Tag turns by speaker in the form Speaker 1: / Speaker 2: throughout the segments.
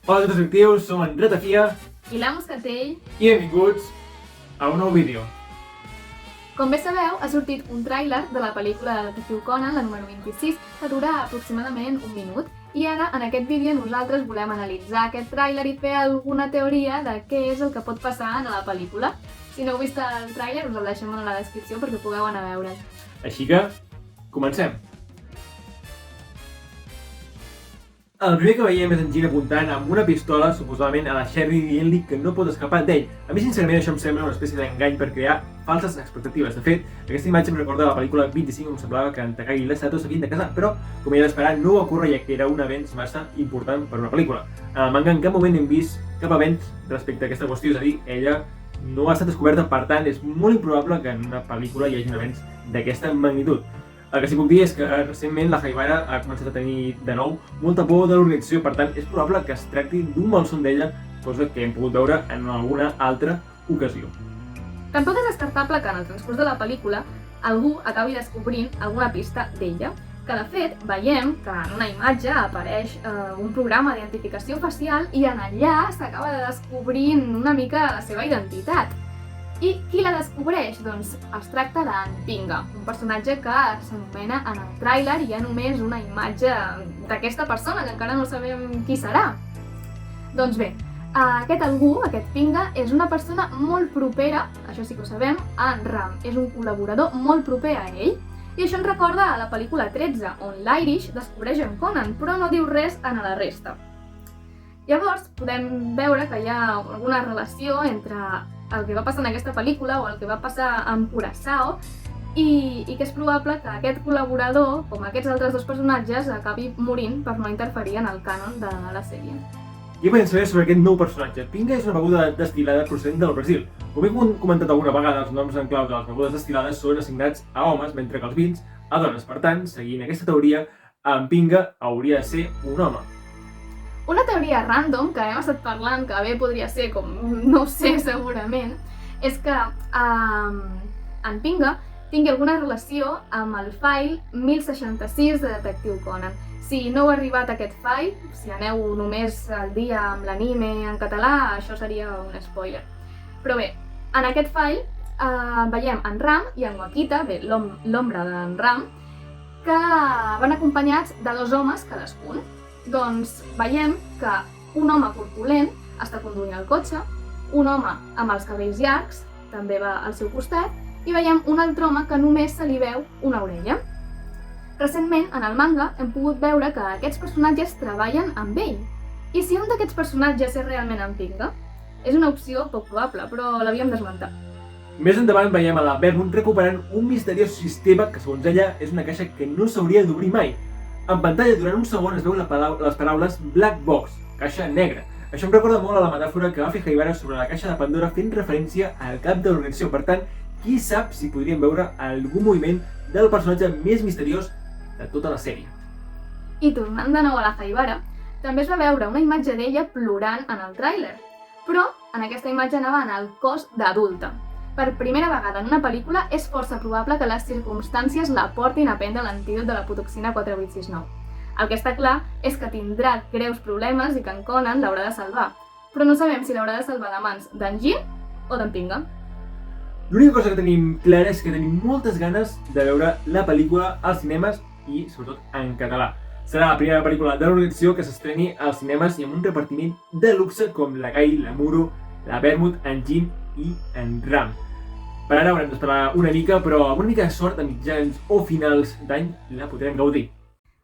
Speaker 1: Hola a tots els actius, som en Ratafia
Speaker 2: i la Moscatell.
Speaker 1: i benvinguts a un nou vídeo.
Speaker 2: Com bé sabeu, ha sortit un tràiler de la pel·lícula de Detectiu Conan, la número 26, que dura aproximadament un minut. I ara, en aquest vídeo, nosaltres volem analitzar aquest tràiler i fer alguna teoria de què és el que pot passar en la pel·lícula. Si no heu vist el tràiler, us el deixem a la descripció perquè pugueu anar a veure'l.
Speaker 1: Així que, comencem! El primer que veiem és en Jin apuntant amb una pistola, suposadament a la Sherry, dient-li que no pot escapar d'ell. A mi, sincerament, això em sembla una espècie d'engany per crear falses expectatives. De fet, aquesta imatge em recorda la pel·lícula 25, em semblava que en Takagi i la Sato s'havien de casar, però, com ja d'esperar, no va ocórrer, ja que era un avenç massa important per una pel·lícula. En el manga en cap moment hem vist cap avenç respecte a aquesta qüestió, és a dir, ella no ha estat descoberta, per tant, és molt improbable que en una pel·lícula hi hagi un avenç d'aquesta magnitud. El que sí puc dir és que recentment la Haibara ha començat a tenir de nou molta por de l'organització, per tant és probable que es tracti d'un malson d'ella, cosa que hem pogut veure en alguna altra ocasió.
Speaker 2: Tampoc és descartable que en el transcurs de la pel·lícula algú acabi descobrint alguna pista d'ella, que de fet veiem que en una imatge apareix un programa d'identificació facial i en allà s'acaba de descobrir una mica la seva identitat. I qui la descobreix? Doncs es tracta d'en Pinga, un personatge que s'anomena en el tràiler i hi ha només una imatge d'aquesta persona, que encara no sabem qui serà. Doncs bé, aquest algú, aquest Pinga, és una persona molt propera, això sí que ho sabem, a en Ram. És un col·laborador molt proper a ell. I això ens recorda a la pel·lícula 13, on l'Irish descobreix en Conan, però no diu res a la resta. Llavors, podem veure que hi ha alguna relació entre el que va passar en aquesta pel·lícula o el que va passar amb Curaçao i que és probable que aquest col·laborador, com aquests altres dos personatges, acabi morint per no interferir en el cànon de la sèrie.
Speaker 1: Què podem saber sobre aquest nou personatge? Pinga és una beguda destil·lada procedent del Brasil. Com he comentat alguna vegada, els noms en clau de les begudes destil·lades són assignats a homes, mentre que els vins a dones. Per tant, seguint aquesta teoria, en Pinga hauria de ser un home.
Speaker 2: Una teoria random que hem estat parlant, que bé podria ser com no sé segurament, és que en Pinga tingui alguna relació amb el file 1066 de Detectiu Conan. Si no heu arribat a aquest file, si aneu només al dia amb l'anime en català, això seria un spoiler. Però bé, en aquest file veiem en Ram i en Wakita, bé, l'ombra d'en Ram, que van acompanyats de dos homes cadascun. Doncs veiem que un home corpulent està conduint el cotxe, un home amb els cabells llargs també va al seu costat i veiem un altre home que només se li veu una orella. Recentment, en el manga, hem pogut veure que aquests personatges treballen amb ell. I si un d'aquests personatges és realment en Pinga? És una opció poc probable, però l'havíem d'esmentar.
Speaker 1: Més endavant veiem a la Vermont recuperant un misteriós sistema que, segons ella, és una caixa que no s'hauria d'obrir mai. En pantalla, durant un segon, es veu les paraules Black Box, caixa negra. Això em recorda molt a la metàfora que va fer Haibara sobre la caixa de Pandora fent referència al cap de l'organització. Per tant, qui sap si podríem veure algun moviment del personatge més misteriós de tota la sèrie.
Speaker 2: I tornant de nou a la Haibara, també es va veure una imatge d'ella plorant en el tràiler. Però en aquesta imatge anava en el cos d'adulta. Per primera vegada en una pel·lícula és força probable que les circumstàncies la portin a prendre l'antídot de la potoxina 4869. El que està clar és que tindrà greus problemes i que en Conan l'haurà de salvar, però no sabem si l'haurà de salvar de mans d'en Jin o d'en Pinga.
Speaker 1: L'única cosa que tenim clara és que tenim moltes ganes de veure la pel·lícula als cinemes i, sobretot, en català. Serà la primera pel·lícula de l'organització que s'estreni als cinemes i amb un repartiment de luxe com la Gai, la Muro, la Vermont, en Jin i en Ram. Per ara haurem d'esperar una mica, però amb una mica de sort a mitjans o finals d'any la podrem gaudir.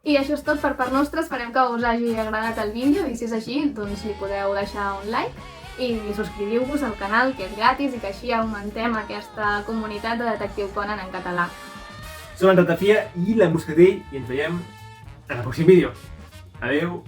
Speaker 2: I això és tot per part nostra, esperem que us hagi agradat el vídeo i si és així, doncs li podeu deixar un like i subscriviu-vos al canal, que és gratis i que així augmentem aquesta comunitat de Detectiu Conan en català.
Speaker 1: Som en Ratafia i la Moscatell i ens veiem en el pròxim vídeo. Adeu!